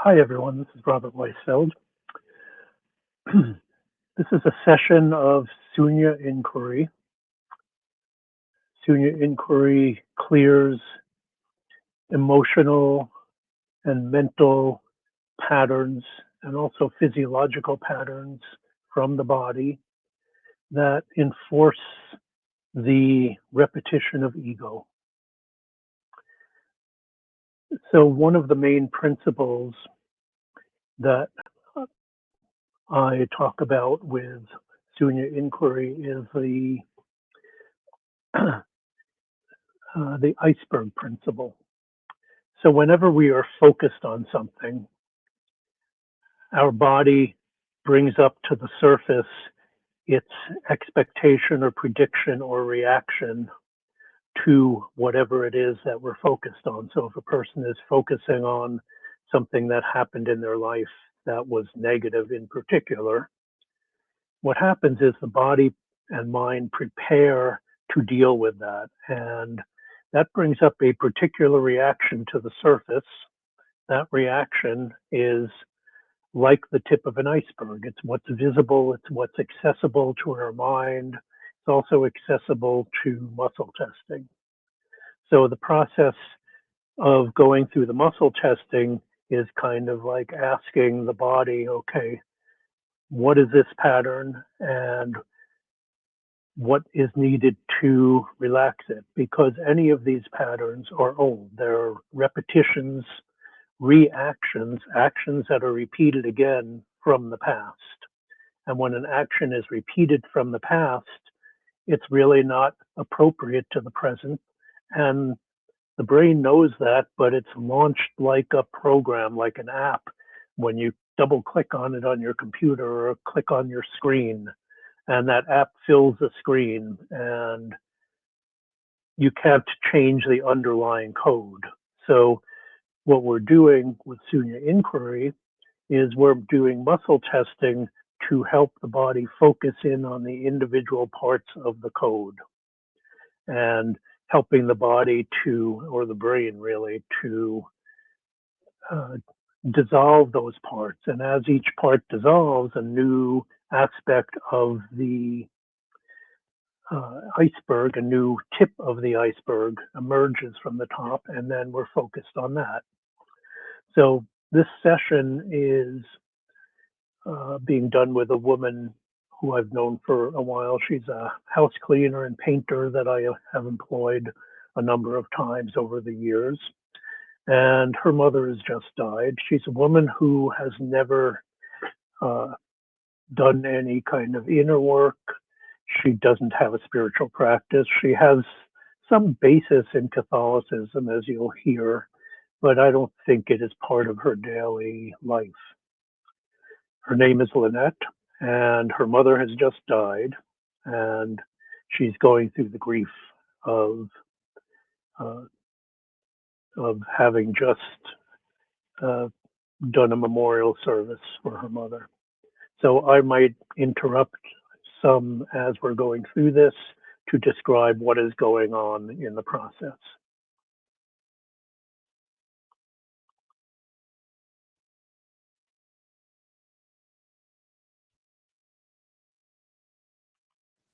Hi, everyone. This is Robert Weisfeld. This is a session of Sunya Inquiry. Sunya Inquiry clears emotional and mental patterns and also physiological patterns from the body that enforce the repetition of ego. So, one of the main principles that I talk about with Sunya Inquiry is the iceberg principle. So whenever we are focused on something, our body brings up to the surface its expectation or prediction or reaction to whatever it is that we're focused on. So if a person is focusing on something that happened in their life that was negative in particular, what happens is the body and mind prepare to deal with that. And that brings up a particular reaction to the surface. That reaction is like the tip of an iceberg. It's what's visible, it's what's accessible to our mind. It's also accessible to muscle testing. So the process of going through the muscle testing is kind of like asking the body, okay, what is this pattern and what is needed to relax it? Because any of these patterns are old. They're repetitions, reactions, actions that are repeated again from the past. And when an action is repeated from the past, it's really not appropriate to the present. And the brain knows that, but it's launched like a program, like an app. When you double click on it on your computer or click on your screen, and that app fills the screen, and you can't change the underlying code. So what we're doing with Sunya Inquiry is we're doing muscle testing to help the body focus in on the individual parts of the code and helping the body to, or the brain really, to dissolve those parts. And as each part dissolves, a new aspect of the iceberg, a new tip of the iceberg emerges from the top, and then we're focused on that. So this session is being done with a woman who I've known for a while. She's a house cleaner and painter that I have employed a number of times over the years. And her mother has just died. She's a woman who has never done any kind of inner work. She doesn't have a spiritual practice. She has some basis in Catholicism, as you'll hear, but I don't think it is part of her daily life. Her name is Lynette, and her mother has just died, and she's going through the grief of uh, having just done a memorial service for her mother. So I might interrupt some as we're going through this to describe what is going on in the process.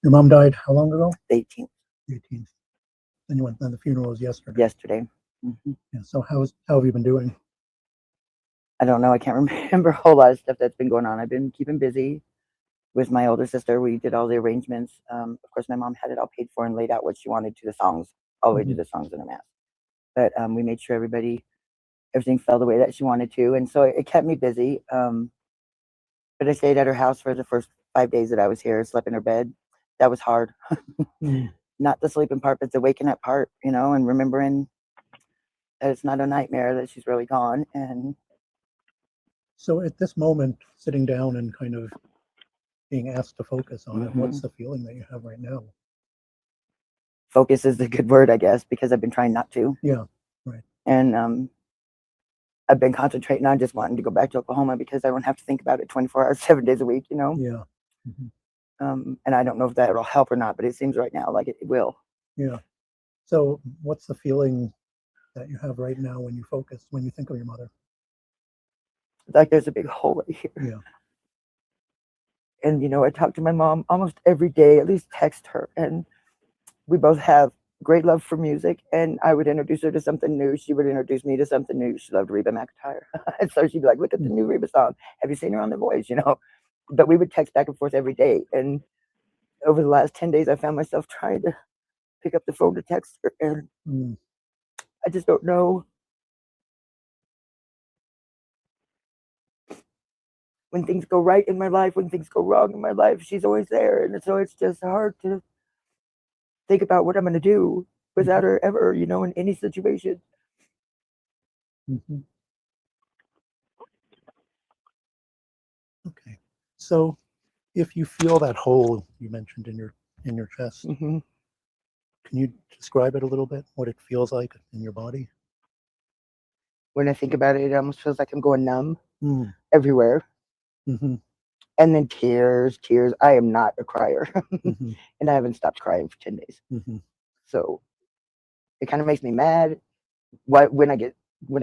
Your mom died how long ago? 18th. 18th. And you went, and the funeral was yesterday. Yesterday. Mm-hmm. Yeah, so how have you been doing? I don't know. I can't remember a whole lot of stuff that's been going on. I've been keeping busy with my older sister. We did all the arrangements. Of course, my mom had it all paid for and laid out what she wanted to the songs, all the way to the songs in the mass. But we made sure everything fell the way that she wanted to. And so it kept me busy. But I stayed at her house for the first 5 days that I was here, slept in her bed. That was hard. Not the sleeping part, but the waking up part, and remembering that it's not a nightmare, that she's really gone. And so at this moment, sitting down and kind of being asked to focus on it, what's the feeling that you have right now? Focus is the good word, I guess, because I've been trying not to. Yeah, right. And I've been concentrating on just wanting to go back to Oklahoma because I don't have to think about it 24 hours, 7 days a week, Yeah. And I don't know if that'll help or not, but it seems right now like it will. Yeah. So what's the feeling that you have right now when you focus, when you think of your mother? like there's a big hole right here. Yeah. And you know, I talk to my mom almost every day, at least text her, and we both have great love for music, and I would introduce her to something new. She would introduce me to something new. She loved Reba McEntire. And so she'd be like, look at the new Reba song. Have you seen her on The Voice? You know, but we would text back and forth every day. And over the last 10 days, I found myself trying to pick up the phone to text her. And I just don't know when things go right in my life, when things go wrong in my life. She's always there. And so it's just hard to think about what I'm going to do without her ever, you know, in any situation. Okay. So if you feel that hole you mentioned in your chest, can you describe it a little bit, what it feels like in your body? When I think about it, it almost feels like I'm going numb everywhere. And then tears. I am not a crier. And I haven't stopped crying for 10 days. So it kind of makes me mad when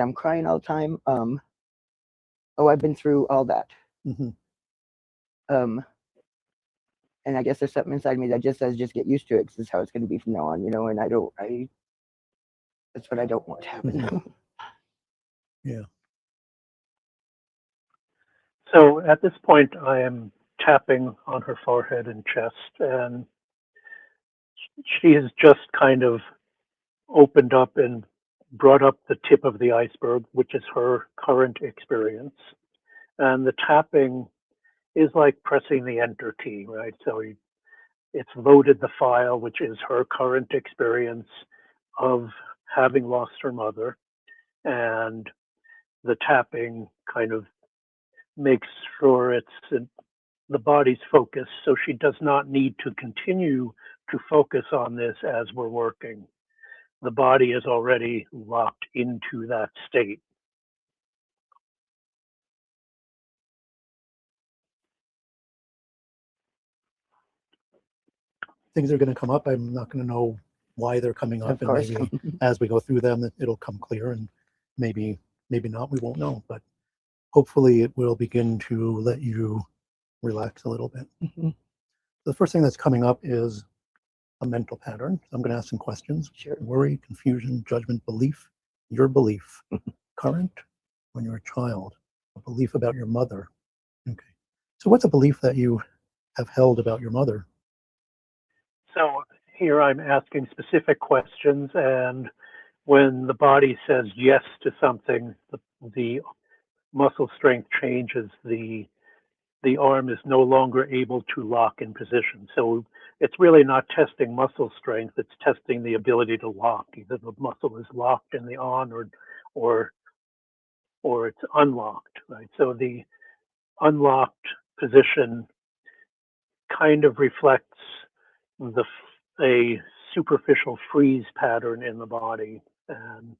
I'm crying all the time. I've been through all that. And I guess there's something inside me that just says, just get used to it, because this is how it's going to be from now on, you know. And that's what I don't want to happen. Yeah. So at this point, I am tapping on her forehead and chest, and she has just kind of opened up and brought up the tip of the iceberg, which is her current experience. And the tapping is like pressing the enter key, right? So it's loaded the file, which is her current experience of having lost her mother. And the tapping kind of makes sure it's in the body's focus, so she does not need to continue to focus on this as we're working. The body is already locked into that state. Things are going to come up. I'm not going to know why they're coming up, and maybe as we go through them, it'll come clear, and maybe not. We won't know, but hopefully it will begin to let you relax a little bit. The first thing that's coming up is a mental pattern. I'm going to ask some questions. Sure. Worry, confusion, judgment, belief. Your belief. Current, when you're a child. A belief about your mother. Okay. So what's a belief that you have held about your mother? So here I'm asking specific questions, and when the body says yes to something, the muscle strength changes. The arm is no longer able to lock in position. So it's really not testing muscle strength, it's testing the ability to lock. Either the muscle is locked in the on or it's unlocked, right? So the unlocked position kind of reflects a superficial freeze pattern in the body. And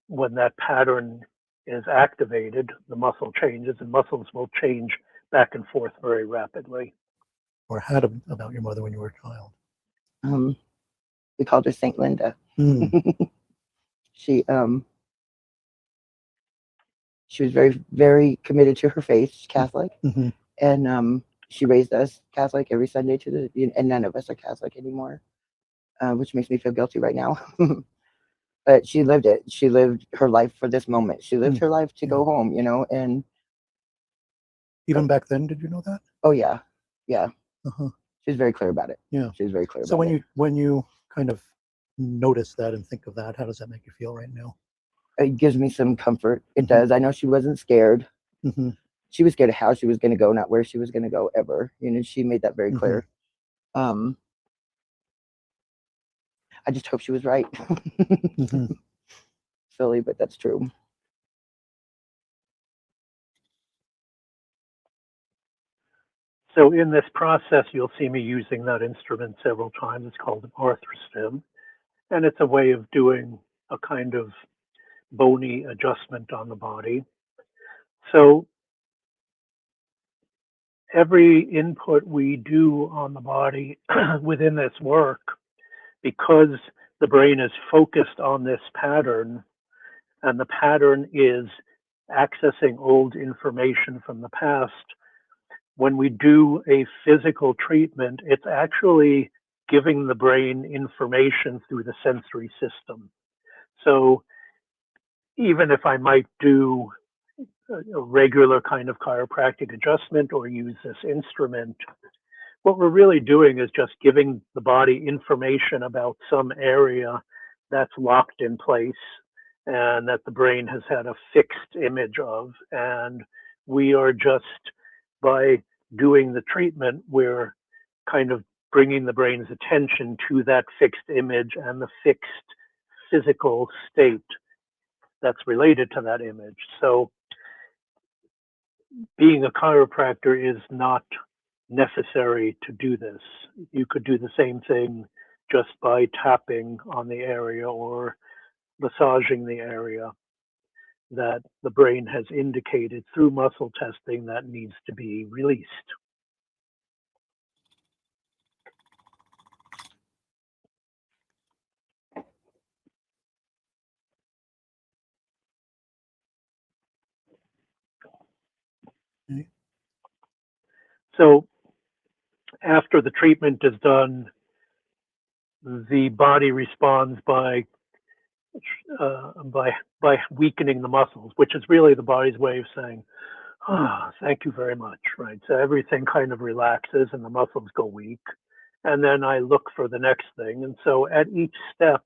when that pattern is activated, the muscle changes, and muscles will change back and forth very rapidly. Or had about your mother when you were a child? We called her Saint Linda. She was very, very committed to her faith. She's Catholic, and she raised us Catholic every Sunday and none of us are Catholic anymore, which makes me feel guilty right now. But she lived it. She lived her life for this moment. She lived her life to go home, you know. And even back then, did you know that? Oh yeah. She was very clear about it. Yeah, she was very clear. So about it. when you kind of notice that and think of that, how does that make you feel right now? It gives me some comfort. It does. I know she wasn't scared. She was scared of how she was going to go, not where she was going to go ever. You know, she made that very clear. I just hope she was right. Silly, but that's true. So in this process, you'll see me using that instrument several times. It's called an arthrostim, and it's a way of doing a kind of bony adjustment on the body. So every input we do on the body within this work, because the brain is focused on this pattern, and the pattern is accessing old information from the past. When we do a physical treatment, it's actually giving the brain information through the sensory system. So even if I might do a regular kind of chiropractic adjustment or use this instrument, what we're really doing is just giving the body information about some area that's locked in place and that the brain has had a fixed image of. And we are just, by doing the treatment, we're kind of bringing the brain's attention to that fixed image and the fixed physical state that's related to that image. So being a chiropractor is not necessary to do this. You could do the same thing just by tapping on the area or massaging the area that the brain has indicated through muscle testing that needs to be released. Okay. So after the treatment is done, the body responds by weakening the muscles, which is really the body's way of saying, "Ah, thank you very much." Right? So everything kind of relaxes and the muscles go weak, and then I look for the next thing. And so at each step,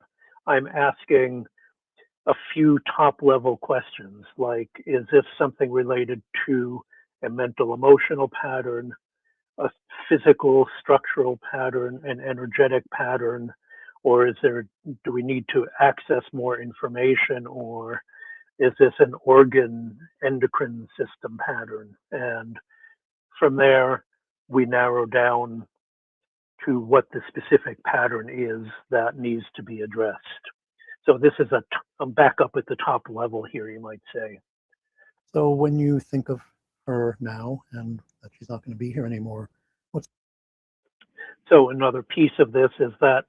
I'm asking a few top level questions like, is this something related to a mental emotional pattern, a physical structural pattern, an energetic pattern, or do we need to access more information, or is this an organ endocrine system pattern? And from there, we narrow down to what the specific pattern is that needs to be addressed. So this is a back up at the top level here, you might say. So when you think of her now and that she's not going to be here anymore, So another piece of this is that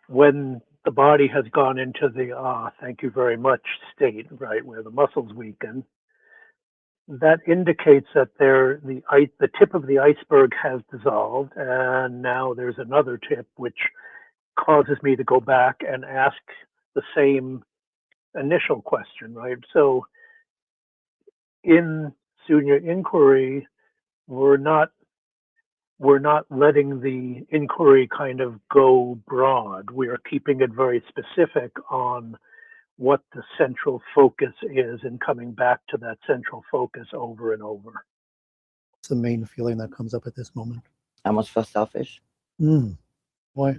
when the body has gone into the thank you very much state, right, where the muscles weaken, that indicates that the tip of the iceberg has dissolved, and now there's another tip which causes me to go back and ask the same initial question, right? So in Sunya Inquiry, we're not letting the inquiry kind of go broad. We are keeping it very specific on what the central focus is and coming back to that central focus over and over. what's the main feeling that comes up at this moment? I almost feel selfish Why?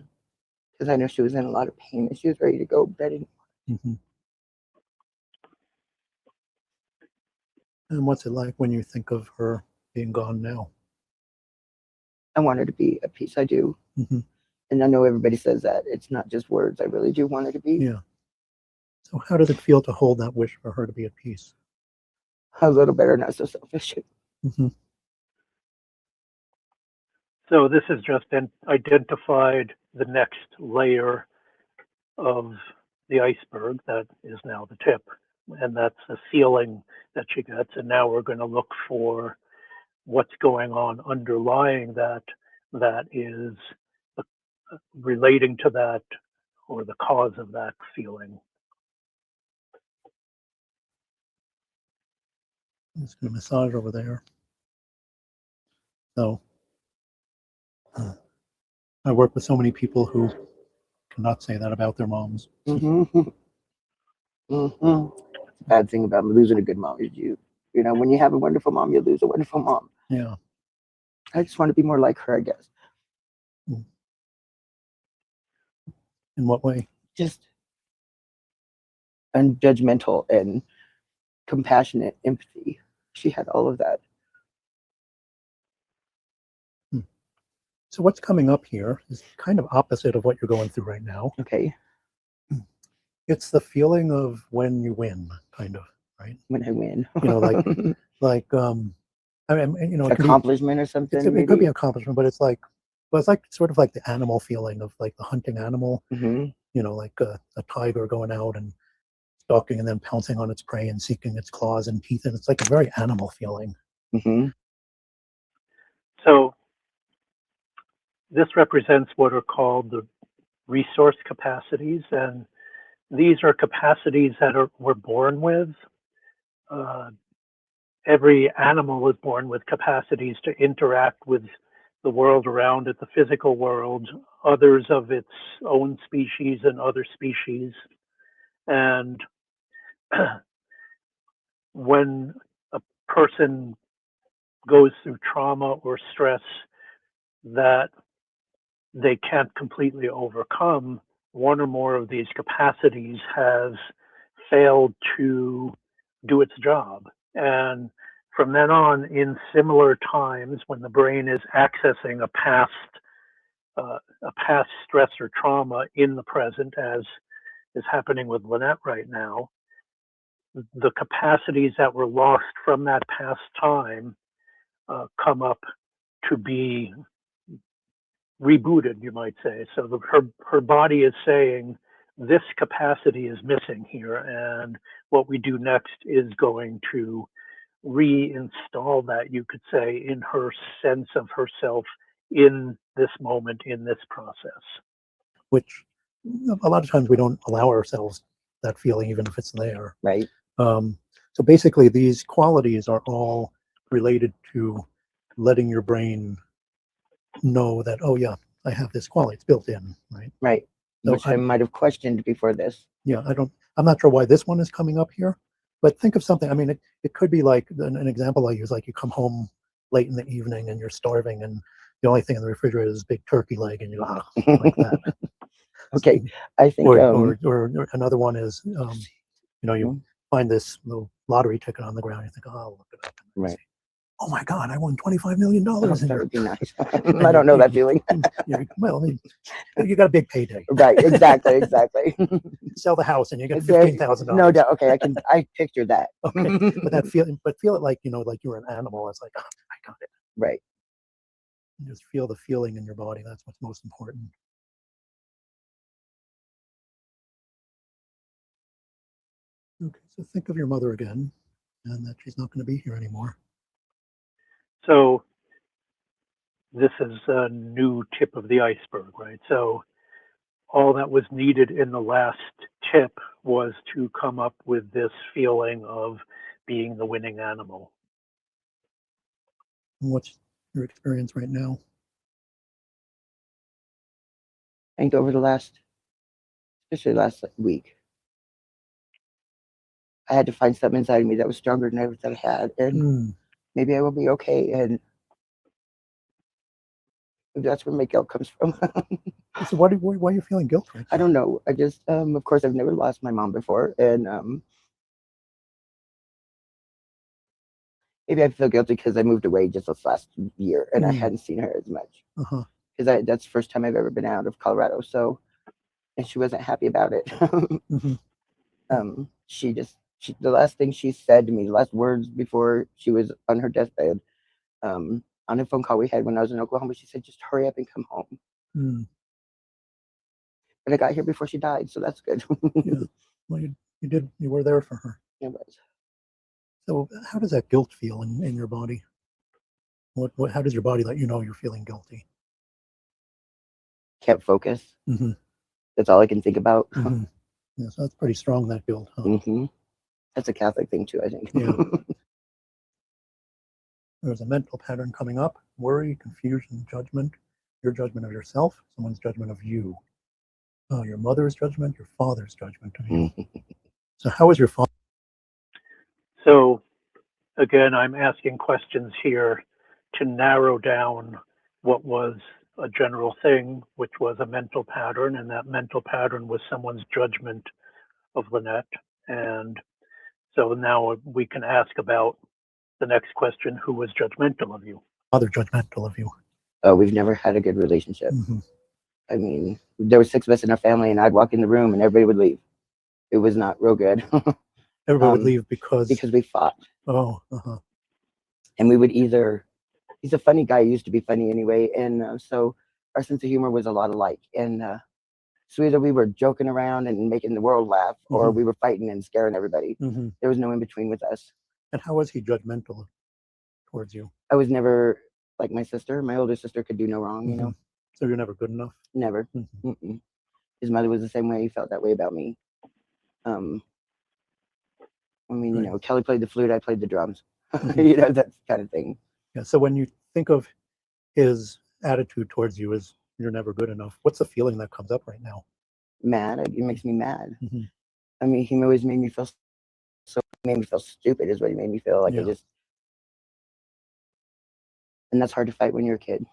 because I know she was in a lot of pain and she was ready to go bedding. Mm-hmm. And what's it like when you think of her being gone now? I want her to be at peace. I do. Mm-hmm. And I know everybody says that. It's not just words. I really do want her to be. Yeah. So how does it feel to hold that wish for her to be at peace? A little better, not so selfish. Mm-hmm. So this has just identified the next layer of the iceberg that is now the tip. And that's the feeling that she gets. And now we're going to look for what's going on underlying that is relating to that or the cause of that feeling. I'm just going to massage over there. So I work with so many people who cannot say that about their moms. Mm-hmm. Mm-hmm. Bad thing about losing a good mom is you know, when you have a wonderful mom, you lose a wonderful mom. Yeah. I just want to be more like her, I guess. In what way? Just unjudgmental and compassionate empathy. She had all of that. So what's coming up here is kind of opposite of what you're going through right now. Okay. It's the feeling of when you win, kind of, right? When I win. You know, like I mean, you know, accomplishment or something. It could be an accomplishment, but it's like sort of like the animal feeling of like the hunting animal. Mm-hmm. You know, like a tiger going out and stalking and then pouncing on its prey and seeking its claws and teeth, and it's like a very animal feeling. So this represents what are called the resource capacities, and these are capacities that we're born with. Every animal is born with capacities to interact with the world around it, the physical world, others of its own species and other species. And when a person goes through trauma or stress that they can't completely overcome, one or more of these capacities has failed to do its job. And from then on, in similar times when the brain is accessing a past stress or trauma in the present, as is happening with Lynette right now, the capacities that were lost from that past time come up to be rebooted, you might say. So her body is saying, this capacity is missing here, and what we do next is going to reinstall that, you could say, in her sense of herself in this moment, in this process. Which a lot of times we don't allow ourselves that feeling, even if it's there. Right. So basically, these qualities are all related to letting your brain know that, oh yeah, I have this quality, it's built in, right? Right. So Which I might have questioned before this. Yeah, I'm not sure why this one is coming up here, but think of something. I mean, it could be like an example I use, like you come home late in the evening and you're starving, and the only thing in the refrigerator is a big turkey leg, and you go, like that. Okay, I think, or another one is, you find this little lottery ticket on the ground, you think, oh, I'll look it up. Right. Oh my God, I won $25 million. That would be nice. I don't know that feeling. Well, I mean, you got a big payday. Right, exactly. Sell the house and you get $15,000. No doubt. Okay, I picture that. Okay, but that feeling, feel it like, like you're an animal. It's like, oh, I got it. Right. Just feel the feeling in your body. That's what's most important. Okay, so think of your mother again, and that she's not going to be here anymore. So this is a new tip of the iceberg, right? So all that was needed in the last tip was to come up with this feeling of being the winning animal. What's your experience right now? I think over especially last week, I had to find something inside of me that was stronger than everything I had, and maybe I will be okay. And that's where my guilt comes from. So why are you feeling guilt right now? I don't know. I just, of course, I've never lost my mom before, and maybe I feel guilty because I moved away just this last year, and I hadn't seen her as much. Because that's the first time I've ever been out of Colorado. So, and she wasn't happy about it. The last thing she said to me, the last words before she was on her deathbed, on a phone call we had when I was in Oklahoma, she said, "Just hurry up and come home." But I got here before she died, so that's good. Yeah. Well, you were there for her. It was. So how does that guilt feel in your body? How does your body let you know you're feeling guilty? Can't focus. That's all I can think about. Yeah, so that's pretty strong, that guilt, huh? That's a Catholic thing too, I think. Yeah. There's a mental pattern coming up: worry, confusion, judgment. Your judgment of yourself, someone's judgment of you. Your mother's judgment, your father's judgment of you. So how is your father? So again, I'm asking questions here to narrow down what was a general thing, which was a mental pattern, and that mental pattern was someone's judgment of Lynette. And so now we can ask about the next question: who was judgmental of you? Father judgmental of you. We've never had a good relationship. I mean, there were 6 of us in our family, and I'd walk in the room and everybody would leave. It was not real good. Everybody would leave because we fought. Oh, And we would either, he's a funny guy, he used to be funny anyway, and so our sense of humor was a lot alike. And So either we were joking around and making the world laugh, or we were fighting and scaring everybody. There was no in between with us. And how was he judgmental towards you? I was never like my sister. My older sister could do no wrong, you know. So you're never good enough? Never. His mother was the same way. He felt that way about me. I mean, you know, Kelly played the flute, I played the drums. You know, that kind of thing. Yeah. So when you think of his attitude towards you as you're never good enough, what's the feeling that comes up right now? Mad. It makes me mad. I mean, he always made me feel stupid is what he made me feel like. I just, and that's hard to fight when you're a kid.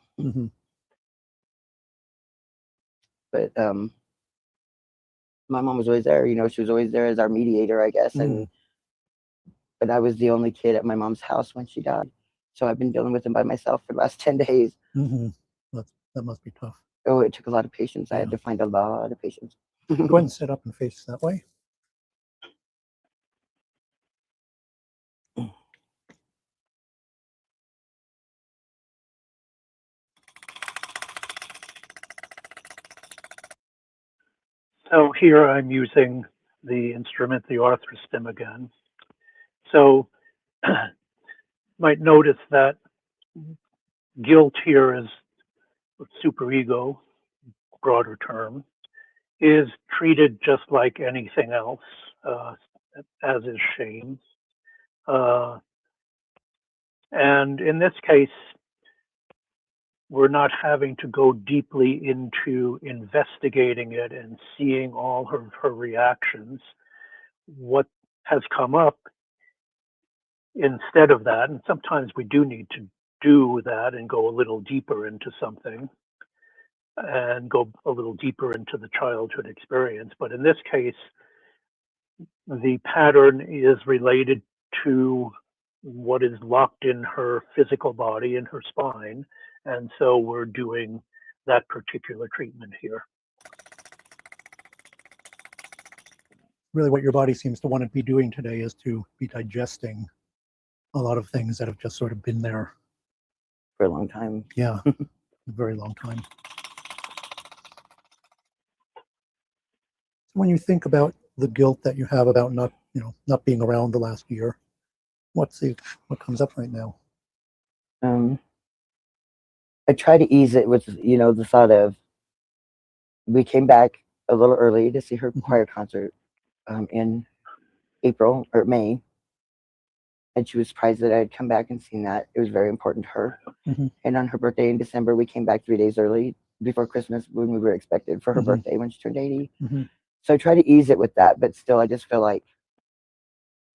But my mom was always there, you know, she was always there as our mediator, I guess. But I was the only kid at my mom's house when she died. So I've been dealing with him by myself for the last 10 days. That must be tough. Oh, it took a lot of patience. I had to find a lot of patience. Go ahead and sit up and face that way. So here I'm using the instrument, the arthrostim again. So might notice that guilt here is superego, broader term, is treated just like anything else, as is shame. And in this case, we're not having to go deeply into investigating it and seeing all her reactions. What has come up instead of that, and sometimes we do need to do that and go a little deeper into something and go a little deeper into the childhood experience. But in this case, the pattern is related to what is locked in her physical body, in her spine. And so we're doing that particular treatment here. Really what your body seems to want to be doing today is to be digesting a lot of things that have just sort of been there for a long time. Yeah, a very long time. So when you think about the guilt that you have about not being around the last year, what comes up right now? I try to ease it with, the thought of, we came back a little early to see her choir concert in April or May. And she was surprised that I had come back and seen that. It was very important to her. And on her birthday in December, we came back 3 days early before Christmas when we were expected for her birthday when she turned 80. So I try to ease it with that, but still I just feel like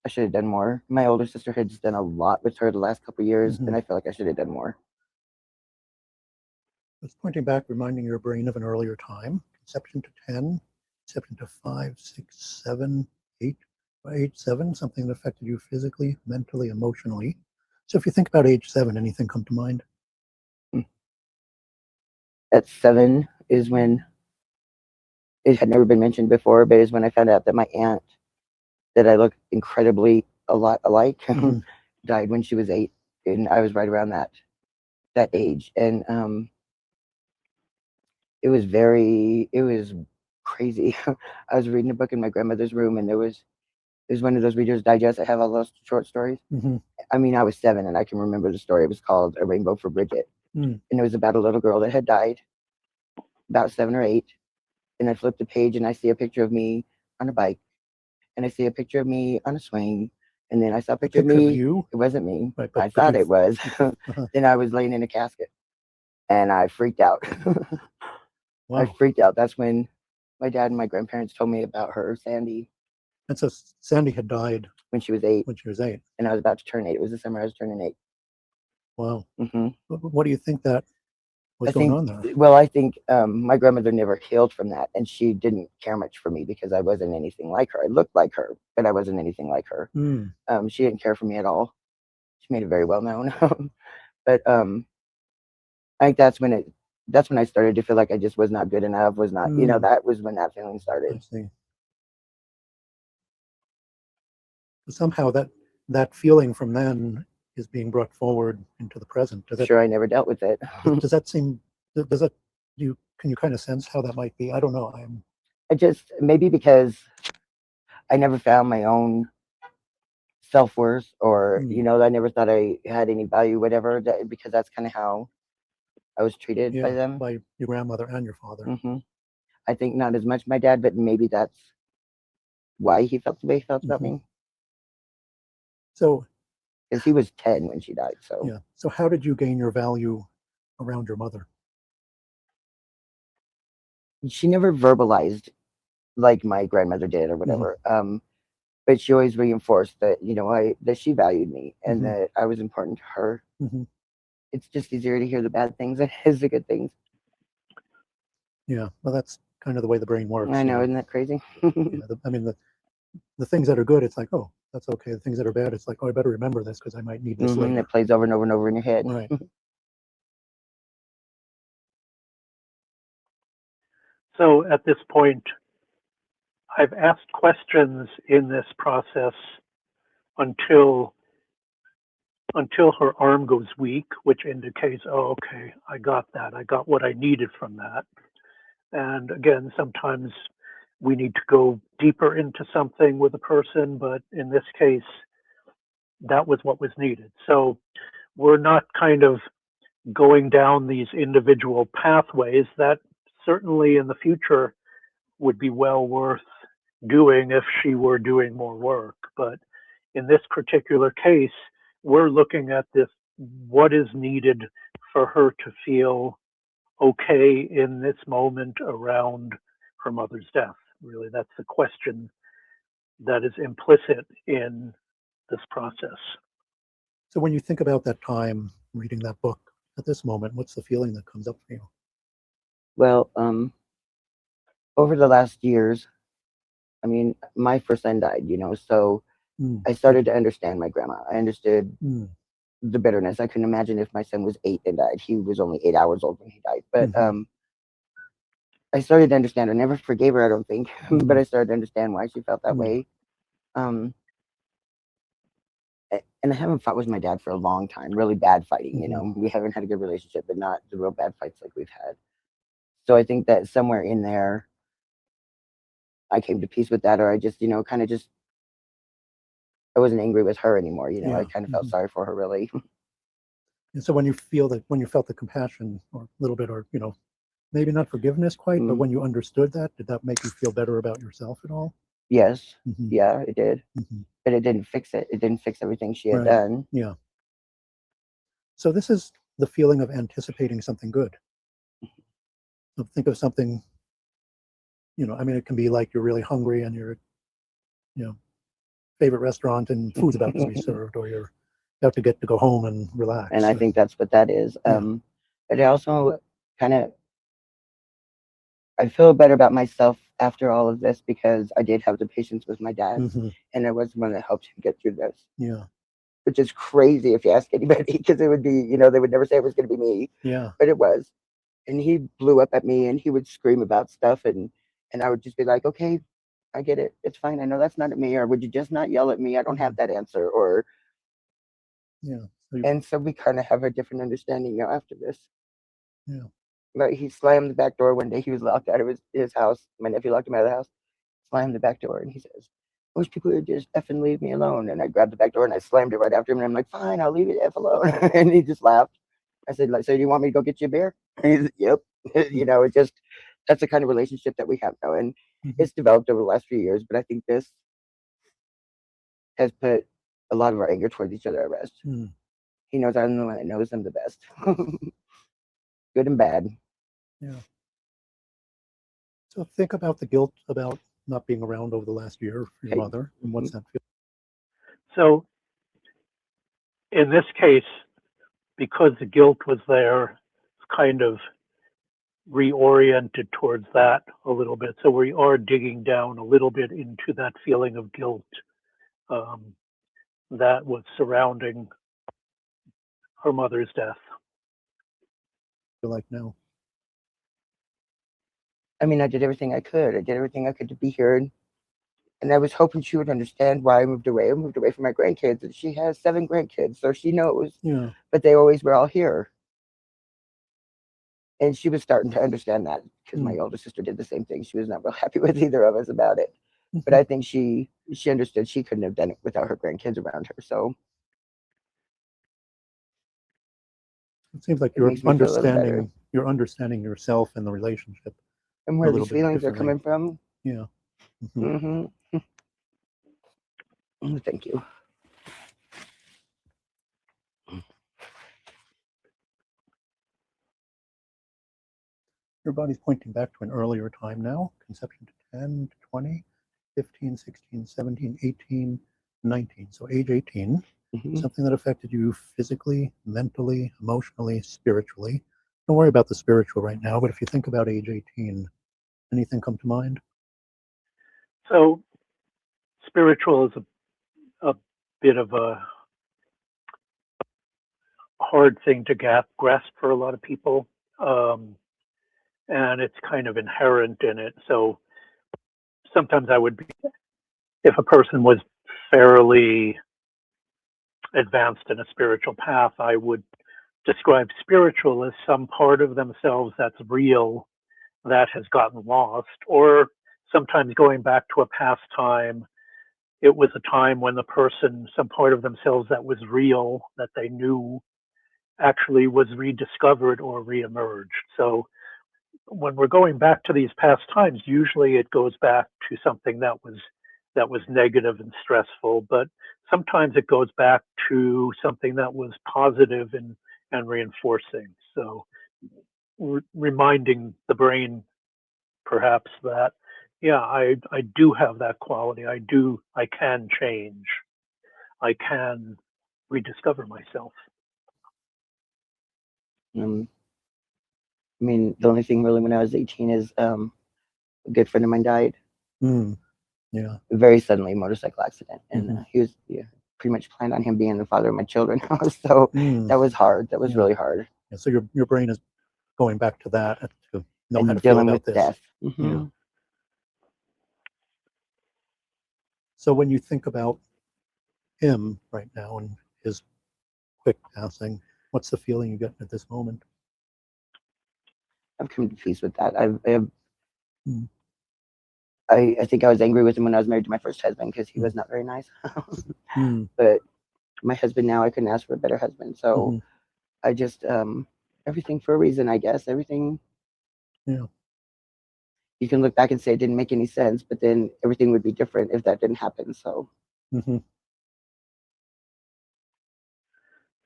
I should have done more. My older sister had just done a lot with her the last couple of years, and I feel like I should have done more. It's pointing back, reminding your brain of an earlier time. Conception to 10, conception to 5, 6, 7, 8, age 7, something that affected you physically, mentally, emotionally. So if you think about age 7, anything come to mind? At 7 is when, it had never been mentioned before, but is when I found out that my aunt, that I look incredibly a lot alike, died when she was 8, and I was right around that age. And it was crazy. I was reading a book in my grandmother's room, and it was one of those Reader's Digest. I have all those short stories. I mean, I was 7, and I can remember the story. It was called A Rainbow for Bridget, and it was about a little girl that had died, about 7 or 8. And I flipped the page, and I see a picture of me on a bike, and I see a picture of me on a swing, and then I saw a picture of me. You? It wasn't me. Right, I thought it was. Then I was laying in a casket, and I freaked out. Wow. I freaked out. That's when my dad and my grandparents told me about her, Sandy. And so Sandy had died when she was 8. When she was 8. And I was about to turn 8. It was the summer I was turning 8. Wow. What do you think that was going on there? Well, I think my grandmother never healed from that, and she didn't care much for me because I wasn't anything like her. I looked like her, but I wasn't anything like her. She didn't care for me at all. She made it very well known. But I think that's when I started to feel like I just was not good enough, was not, that was when that feeling started. I see. Somehow that feeling from then is being brought forward into the present. Sure, I never dealt with it. Can you kind of sense how that might be? I don't know. I just, maybe because I never found my own self-worth, or I never thought I had any value, whatever, because that's kind of how I was treated by them. By your grandmother and your father. I think not as much my dad, but maybe that's why he felt the way he felt about me. So, because he was 10 when she died. So yeah. So how did you gain your value around your mother? she never verbalized like my grandmother did or whatever. But she always reinforced that, that she valued me and that I was important to her. It's just easier to hear the bad things than it is the good things. Yeah, well, that's kind of the way the brain works. I know, isn't that crazy? I mean, the things that are good, it's like, oh, that's okay. The things that are bad, it's like, oh, I better remember this because I might need this later. It plays over and over and over in your head. Right. So at this point, I've asked questions in this process until her arm goes weak, which indicates, oh, okay, I got that. I got what I needed from that. And again, sometimes we need to go deeper into something with a person, but in this case, that was what was needed. So we're not kind of going down these individual pathways. That certainly in the future would be well worth doing if she were doing more work. But in this particular case, we're looking at this, what is needed for her to feel okay in this moment around her mother's death. Really, that's the question that is implicit in this process. So when you think about that time reading that book at this moment, what's the feeling that comes up for you? Well, over the last years, I mean, my first son died, so I started to understand my grandma. I understood the bitterness. I couldn't imagine if my son was 8 and died. He was only 8 hours old when he died. But I started to understand. I never forgave her, I don't think, but I started to understand why she felt that way. And I haven't fought with my dad for a long time, really bad fighting, We haven't had a good relationship, but not the real bad fights like we've had. So I think that somewhere in there, I came to peace with that, or I just, kind of just, I wasn't angry with her anymore, I kind of felt sorry for her, really. And so when you felt the compassion or a little bit, or, maybe not forgiveness quite, but when you understood that, did that make you feel better about yourself at all? Yes. Yeah, it did. But it didn't fix it. It didn't fix everything she had done. Yeah. So this is the feeling of anticipating something good. So think of something, I mean, it can be like you're really hungry and you're, favorite restaurant and food's about to be served, or you have to get to go home and relax. And I think that's what that is. But I also kind of, I feel better about myself after all of this because I did have the patience with my dad, and I was the one that helped him get through this. Yeah. Which is crazy if you ask anybody, because it would be, they would never say it was going to be me. Yeah. But it was. And he blew up at me and he would scream about stuff, and I would just be like, okay, I get it. It's fine. I know that's not at me. Or would you just not yell at me? I don't have that answer. Or and so we kind of have a different understanding after this. Yeah. Like he slammed the back door one day. He was locked out of his house. My nephew locked him out of the house. Slammed the back door, and he says, I wish people would just effing leave me alone. And I grabbed the back door and I slammed it right after him. And I'm like, fine, I'll leave it F alone. And he just laughed. I said, so do you want me to go get you a beer? And he said, yep. It just, that's the kind of relationship that we have now. And it's developed over the last few years. But I think this has put a lot of our anger towards each other at rest. He knows I'm the one that knows him the best. Good and bad. Yeah. So think about the guilt about not being around over the last year for your mother, and what's that feel? So in this case, because the guilt was there, it's kind of reoriented towards that a little bit. So we are digging down a little bit into that feeling of guilt that was surrounding her mother's death. Feel like now? I mean, I did everything I could. I did everything I could to be here. And I was hoping she would understand why I moved away. I moved away from my grandkids. And she has 7 grandkids, so she knows. Yeah. But they always were all here. And she was starting to understand that because my older sister did the same thing. She was not real happy with either of us about it. But I think she understood she couldn't have done it without her grandkids around her. So It seems like it makes me feel a little better. you're understanding yourself and the relationship And a where little these bit feelings are differently. coming from. Yeah. Mhm. Thank you. Your body's pointing back to an earlier time now, conception to 10, to 20, 15, 16, 17, 18, 19. So age 18, something that affected you physically, mentally, emotionally, spiritually. Don't worry about the spiritual right now, but if you think about age 18, anything come to mind? So spiritual is a bit of a hard thing to grasp for a lot of people. And it's kind of inherent in it. So sometimes I would be, if a person was fairly advanced in a spiritual path, I would describe spiritual as some part of themselves that's real that has gotten lost, or sometimes going back to a past time. It was a time when the person, some part of themselves that was real, that they knew, actually was rediscovered or reemerged. So when we're going back to these past times, usually it goes back to something that was negative and stressful, but sometimes it goes back to something that was positive and reinforcing. So reminding the brain perhaps that, yeah, I do have that quality. I can change. I can rediscover myself. I mean, the only thing really when I was 18 is a good friend of mine died. Yeah. Very suddenly, motorcycle accident. And he was pretty much planned on him being the father of my children. So that was hard. That was really hard. Yeah, so your brain is going back to that to know how to feel dealing about with this. death. Yeah. So when you think about him right now and his quick passing, what's the feeling you get at this moment? I've come to peace with that. I think I was angry with him when I was married to my first husband because he was not very nice. But my husband now, I couldn't ask for a better husband. So I just everything for a reason, I guess. Everything. Yeah. You can look back and say it didn't make any sense, but then everything would be different if that didn't happen. So.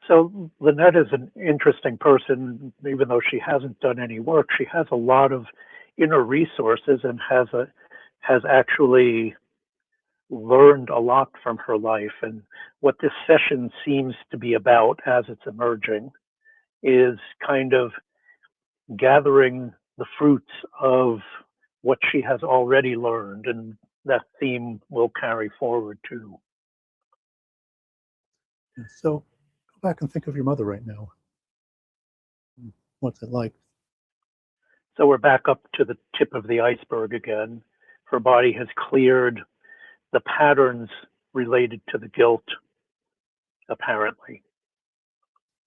So Lynette is an interesting person, even though she hasn't done any work. She has a lot of inner resources and has actually learned a lot from her life. And what this session seems to be about as it's emerging is kind of gathering the fruits of what she has already learned, and that theme will carry forward too. So go back and think of your mother right now. What's it like? So we're back up to the tip of the iceberg again. Her body has cleared the patterns related to the guilt, apparently.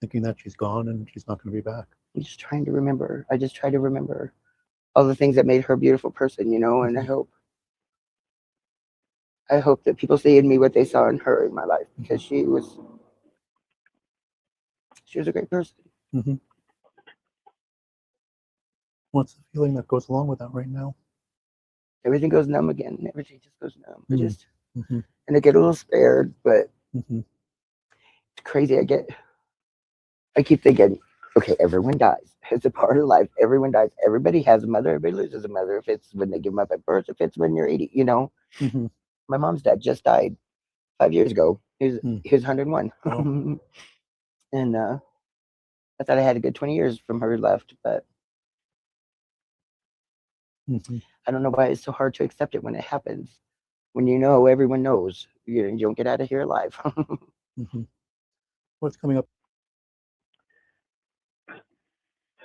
Thinking that she's gone and she's not going to be back. I'm just trying to remember. I just try to remember all the things that made her a beautiful person, and I hope that people see in me what they saw in her in my life, because she was a great person. What's the feeling that goes along with that right now? Everything goes numb again. Everything just goes numb. And I get a little scared, but it's crazy. I keep thinking, okay, everyone dies. It's a part of life. Everyone dies. Everybody has a mother. Everybody loses a mother. If it's when they give them up at birth, if it's when you're 80, My mom's dad just died 5 years ago. He was 101. Oh. And I thought I had a good 20 years from her left, but I don't know why it's so hard to accept it when it happens. When everyone knows, you don't get out of here alive. What's coming up?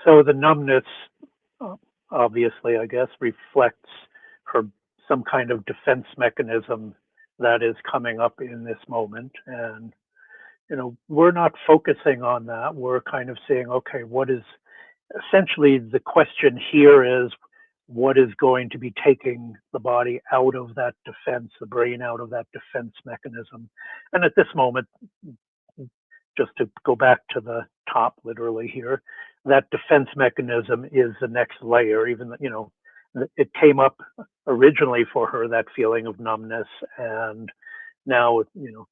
So the numbness, obviously, I guess, reflects some kind of defense mechanism that is coming up in this moment. And, we're not focusing on that. We're kind of saying, okay, what is essentially the question here is, what is going to be taking the body out of that defense, the brain out of that defense mechanism? And at this moment, just to go back to the top literally here, that defense mechanism is the next layer. Even, you know, it came up originally for her, that feeling of numbness, and now, you know,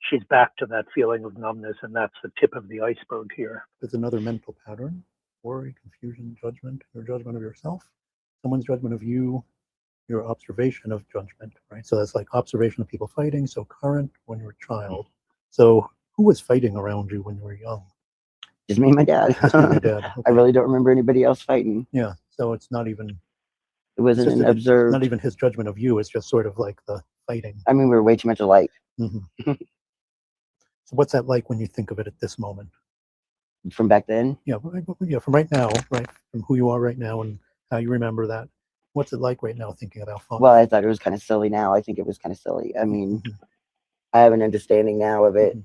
she's back to that feeling of numbness, and that's the tip of the iceberg here. There's another mental pattern: worry, confusion, judgment, your judgment of yourself, someone's judgment of you, your observation of judgment, right? So that's like observation of people fighting. So current when you're a child. So who was fighting around you when you were young? Just me and my dad. Just you and your dad. I Okay. really don't remember anybody else fighting. Yeah. So it's not even, It wasn't an observed. not even his judgment of you. It's just sort of like the fighting. I mean, we were way too much alike. Mm-hmm. So what's that like when you think of it at this moment? From back then? Yeah, from right now, right? From who you are right now and how you remember that. What's it like right now thinking about father? Well, I thought it was kind of silly now. I think it was kind of silly. I mean, Mm-hmm. I have an understanding now of it Mm-hmm.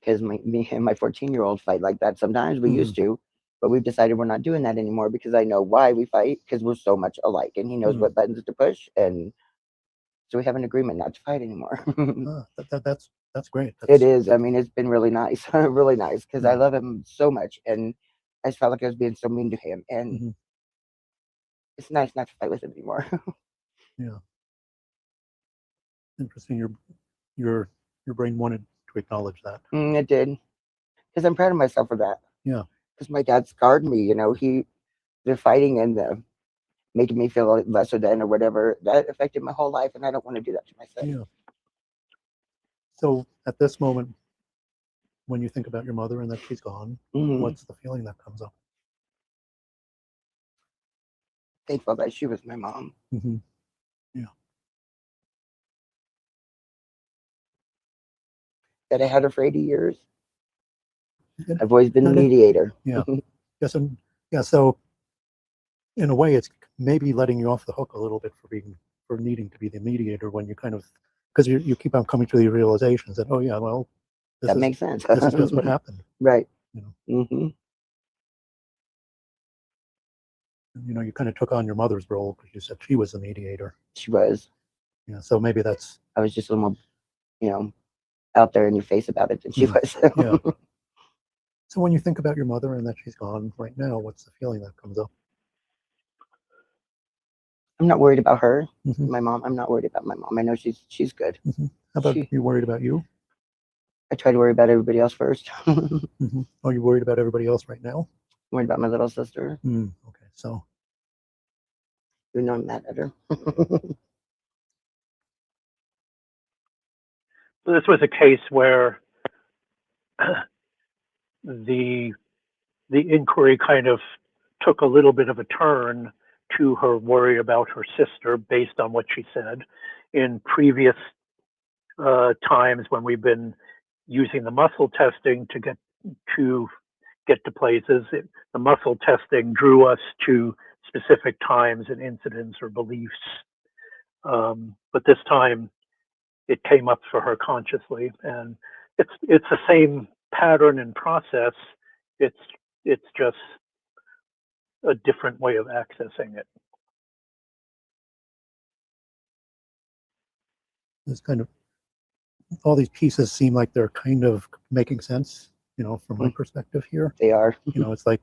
because me and my 14-year-old fight like that sometimes. We Mm-hmm. used to, but we've decided we're not doing that anymore because I know why we fight, because we're so much alike and he knows Mm-hmm. what buttons to push. And so we have an agreement not to fight anymore. That's great. It is. I mean, it's been really nice, really nice, because I Mm-hmm. love him so much, and I just felt like I was being so mean to him, and Mm-hmm. it's nice not to fight with him anymore. Yeah. Interesting. Your brain wanted to acknowledge that. It did, because I'm proud of myself for that. Yeah. Because my dad scarred me, you know, the fighting and the making me feel lesser than or whatever, that affected my whole life, and I don't want to do that to myself. Yeah. So at this moment, when you think about your mother and that she's gone, Mm-hmm. what's the feeling that comes up? Thankful that she was my mom. Mm-hmm. Yeah. That I had her for 80 years. Yeah. I've always been the Not it- mediator. Yeah. Yes. And yeah. So in a way, it's maybe letting you off the hook a little bit for needing to be the mediator when you kind of, because you keep on coming to the realizations that, oh yeah, well, That makes sense. this is just what happened. Right. You know. Mm-hmm. You know, you kind of took on your mother's role because you said she was the mediator. She was. Yeah. So maybe that's. I was just a little more, you know, out there in your face about it than she was. Yeah. So when you think about your mother and that she's gone right now, what's the feeling that comes up? I'm not worried about her. Mm-hmm. My mom. I'm not worried about my mom. I know she's good. Mm-hmm. How about you worried about you? I try to worry about everybody else first. Mm-hmm. Are you worried about everybody else right now? Worried about my little sister. Okay. So. You know I'm mad at her. So this was a case where the inquiry kind of took a little bit of a turn to her worry about her sister based on what she said. In previous times when we've been using the muscle testing to get to places, the muscle testing drew us to specific times and incidents or beliefs. But this time it came up for her consciously, and it's the same pattern and process. It's just a different way of accessing it. It's kind of, all these pieces seem like they're kind of making sense, you know, from my perspective here. They are. You know, it's like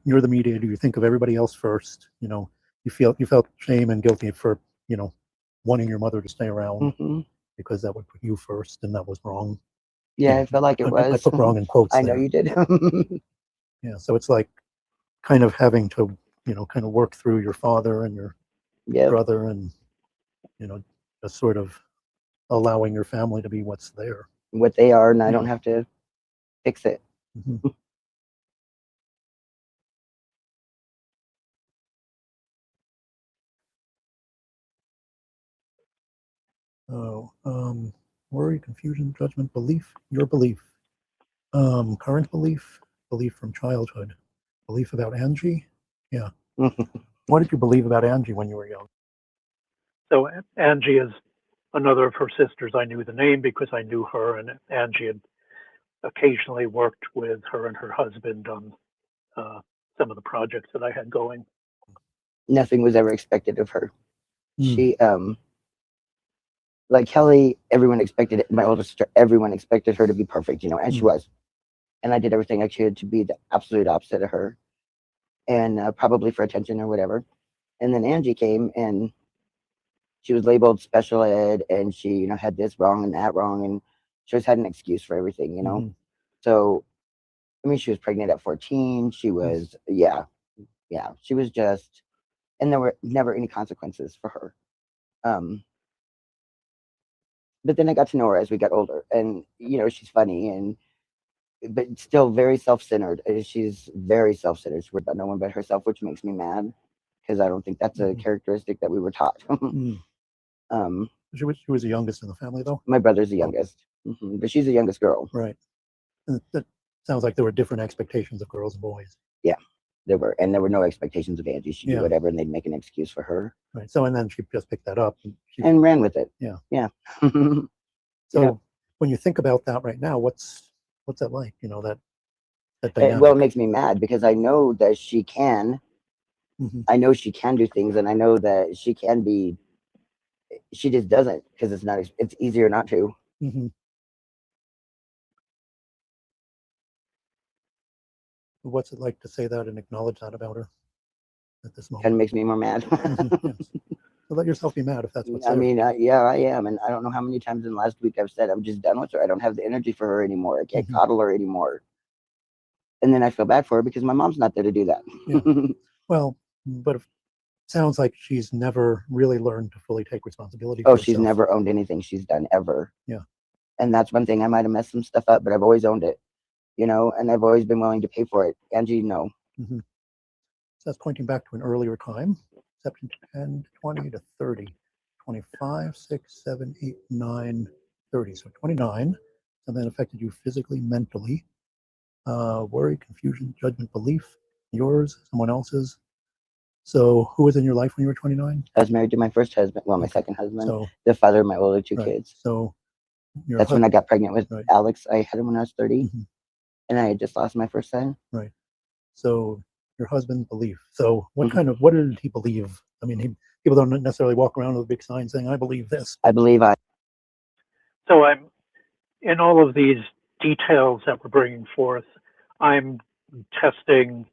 you're the mediator. You think of everybody else first. You know, you felt shame and guilty for, you know, wanting your mother to stay around because that would put you first, and that was wrong. Yeah, I felt like it was. I put wrong in quotes. I know there. you did. Yeah, so it's like kind of having to, you know, kind of work through your father and your brother, and you know, just sort of allowing your family to be what's there, what they are, and I don't have to fix it. Mm-hmm. Worry, confusion, judgment, belief, your belief, current belief from childhood, belief about Angie. Yeah. What did you believe about Angie when you were young? So Angie is another of her sisters. I knew the name because I knew her, and Angie had occasionally worked with her and her husband on some of the projects that I had going. Nothing was ever expected of her. Mm. She, like Kelly, everyone expected it. My older sister, everyone expected her to be perfect, you know, and she was. And I did everything I could to be the absolute opposite of her, and probably for attention or whatever. And then Angie came, and she was labeled special ed, and she, you know, had this wrong and that wrong, and she always had an excuse for everything, you know. Mhm. So, I mean, she was pregnant at 14. She was, yeah, she was just, and there were never any consequences for her. But then I got to know her as we got older, and you know, she's funny and but still very self-centered. She's very self-centered. She worries about no one but herself, which makes me mad because I don't think that's a characteristic that we were taught. She was the youngest in the family, though. My brother's the youngest, but she's the youngest girl. Right. And that sounds like there were different expectations of girls and boys. Yeah, there were no expectations of Angie. She'd do whatever, and they'd make an excuse for her. Right. So, and then she just picked that up and ran with it. Yeah. So, when you think about that right now, what's that like? You know, that dynamic. Well, it makes me mad because I know that she can. I know she can do things, and I know that she can be. She just doesn't because it's not. It's easier not to. What's it like to say that and acknowledge that about her at this moment? Kind of makes me more mad. Yes. So let yourself be mad if that's what's I there. mean, yeah, I am, and I don't know how many times in the last week I've said I'm just done with her. I don't have the energy for her anymore. I can't coddle her anymore. And then I feel bad for her because my mom's not there to do that. Yeah. Well, but it sounds like she's never really learned to fully take responsibility for herself. She's never owned anything she's done ever. Yeah. And that's one thing. I might have messed some stuff up, but I've always owned it, you know, and I've always been willing to pay for it. Angie, no. So that's pointing back to an earlier time, 10, 20 to 30, 25, 6, 7, 8, 9, 30. So 29, something that affected you physically, mentally. Worry, confusion, judgment, belief, yours, someone else's. So who was in your life when you were 29? I was married to my first husband, well, my second husband, So, the father of my older two kids. So that's when I got pregnant with Alex. I had him when I was 30, and I had just lost my first son. Right. So your husband's belief. So what did he believe? I mean, people don't necessarily walk around with a big sign saying, I believe this. I believe I. So I'm, in all of these details that we're bringing forth, I'm testing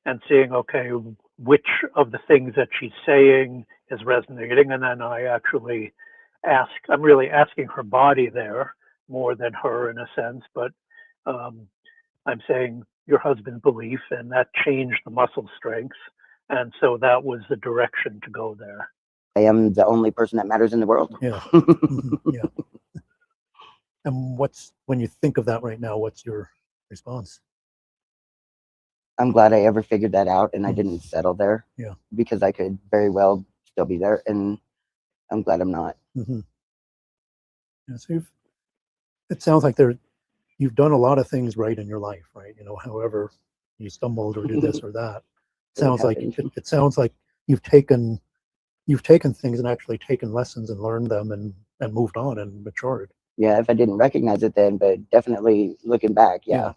and seeing, okay, which of the things that she's saying is resonating. And then I actually I'm really asking her body there more than her in a sense, but I'm saying your husband's belief, and that changed the muscle strength. And so that was the direction to go there. I am the only person that matters in the world. Yeah. Yeah. And when you think of that right now, what's your response? I'm glad I ever figured that out and I didn't settle there. Yeah. Because I could very well still be there, and I'm glad I'm not. Yeah, so it sounds like you've done a lot of things right in your life, right? You know, however you stumbled or did this or that. It sounds like you've taken things and actually taken lessons and learned them and moved on and matured. Yeah, if I didn't recognize it then, but definitely looking back, I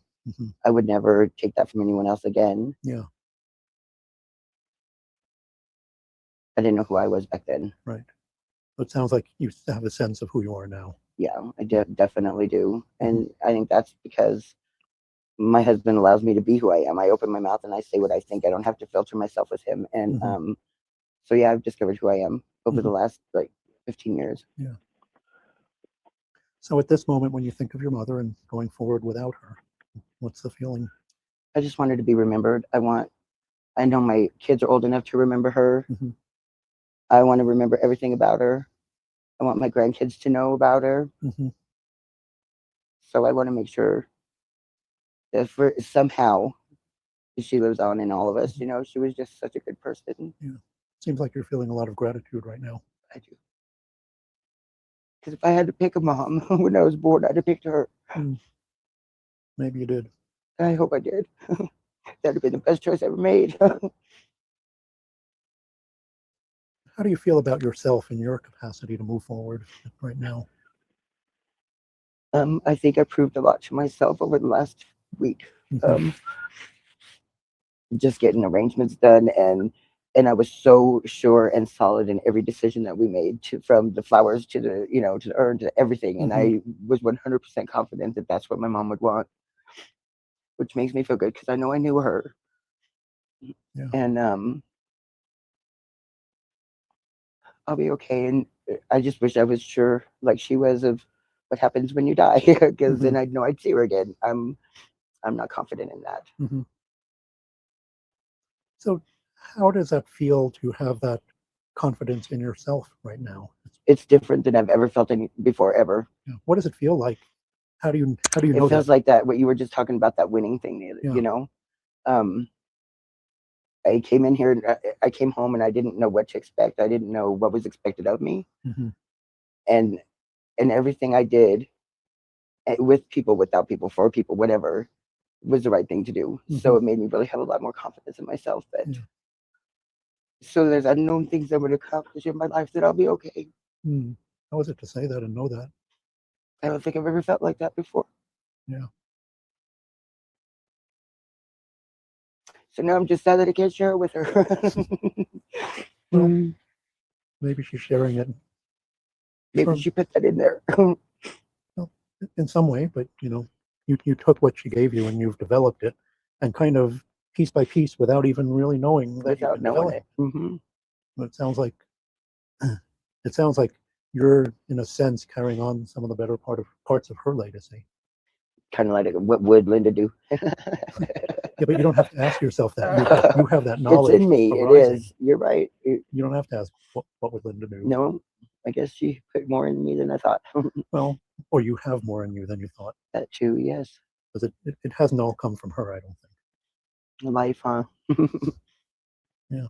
would never take that from anyone else again. Yeah. I didn't know who I was back then. Right. So it sounds like you have a sense of who you are now. Yeah, I definitely do. And I think that's because my husband allows me to be who I am. I open my mouth and I say what I think. I don't have to filter myself with him. And so, yeah, I've discovered who I am over the last 15 years. Yeah. So at this moment, when you think of your mother and going forward without her, what's the feeling? I just want her to be remembered. I know my kids are old enough to remember her. I want to remember everything about her. I want my grandkids to know about her. So I want to make sure that somehow she lives on in all of us. You know, she was just such a good person. Yeah. Seems like you're feeling a lot of gratitude right now. I do. Because if I had to pick a mom when I was born, I'd have picked her. Maybe you did. I hope I did. That'd have been the best choice I ever made. How do you feel about yourself and your capacity to move forward right now? I think I proved a lot to myself over the last week. just getting arrangements done, and I was so sure and solid in every decision that we made, from the flowers to the, to the urn to everything, and I was 100% confident that that's what my mom would want, which makes me feel good because I know I knew her. Yeah. And I'll be okay. And I just wish I was sure, like she was, of what happens when you die, because then I'd know I'd see her again. I'm not confident in that. So how does that feel to have that confidence in yourself right now? It's different than I've ever felt any before, ever. Yeah. What does it feel like? How do you It know feels that? like that, what you were just talking about, that winning thing, I came in here, and I came home, and I didn't know what to expect. I didn't know what was expected of me. And everything I did, with people, without people, for people, whatever, was the right thing to do. So it made me really have a lot more confidence in myself, that so there's unknown things I would accomplish in my life, that I'll be okay. How is it to say that and know that? I don't think I've ever felt like that before. Yeah. So now I'm just sad that I can't share it with her. Well, maybe she's sharing it. Maybe she put that in there. Well, in some way, but you took what she gave you and you've developed it, and kind of piece by piece, without even really knowing that Without knowing it. It sounds like you're, in a sense, carrying on some of the better parts of her legacy. Kind of like, what would Linda do? Yeah, but you don't have to ask yourself that. You have that knowledge. It's in me. It is. You're right. You don't have to ask what would Linda do. No, I guess she put more in me than I thought. Well, or you have more in you than you thought. That too, yes. Because it hasn't all come from her, I don't think. Life, huh? Yeah.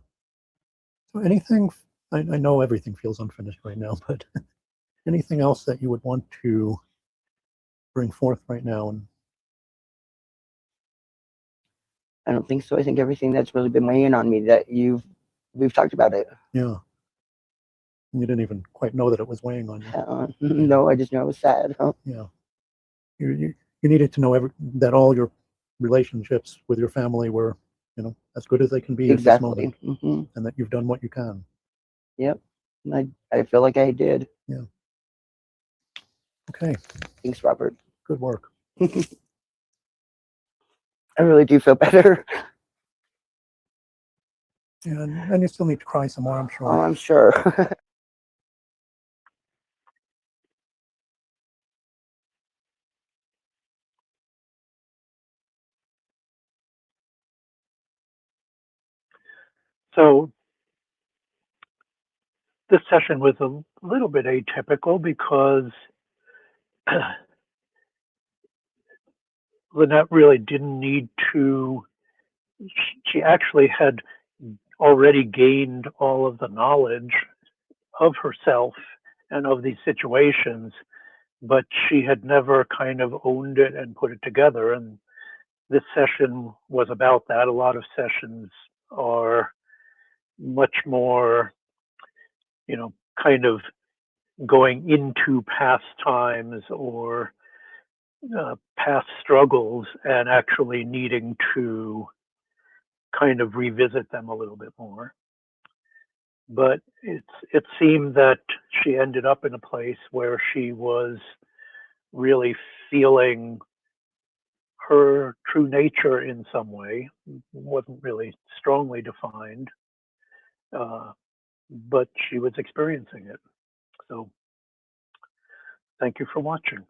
So anything, I know everything feels unfinished right now, but anything else that you would want to bring forth right now? And I don't think so. I think everything that's really been weighing on me, that we've talked about it. yeah. You didn't even quite know that it was weighing on you. No, I just know I was sad. Huh? Yeah. You needed to know that all your relationships with your family were, as good as they can be at this moment, and that you've done what you can. Yep. I feel like I did. Yeah. Okay. Thanks, Robert. Good work. I really do feel better. And you still need to cry some more, I'm sure. Oh, I'm sure. So this session was a little bit atypical because Lynette really didn't need to, she actually had already gained all of the knowledge of herself and of these situations, but she had never kind of owned it and put it together. And this session was about that. A lot of sessions are much more, kind of going into past times or past struggles and actually needing to kind of revisit them a little bit more. But it seemed that she ended up in a place where she was really feeling her true nature in some way. It wasn't really strongly defined, but she was experiencing it. So thank you for watching.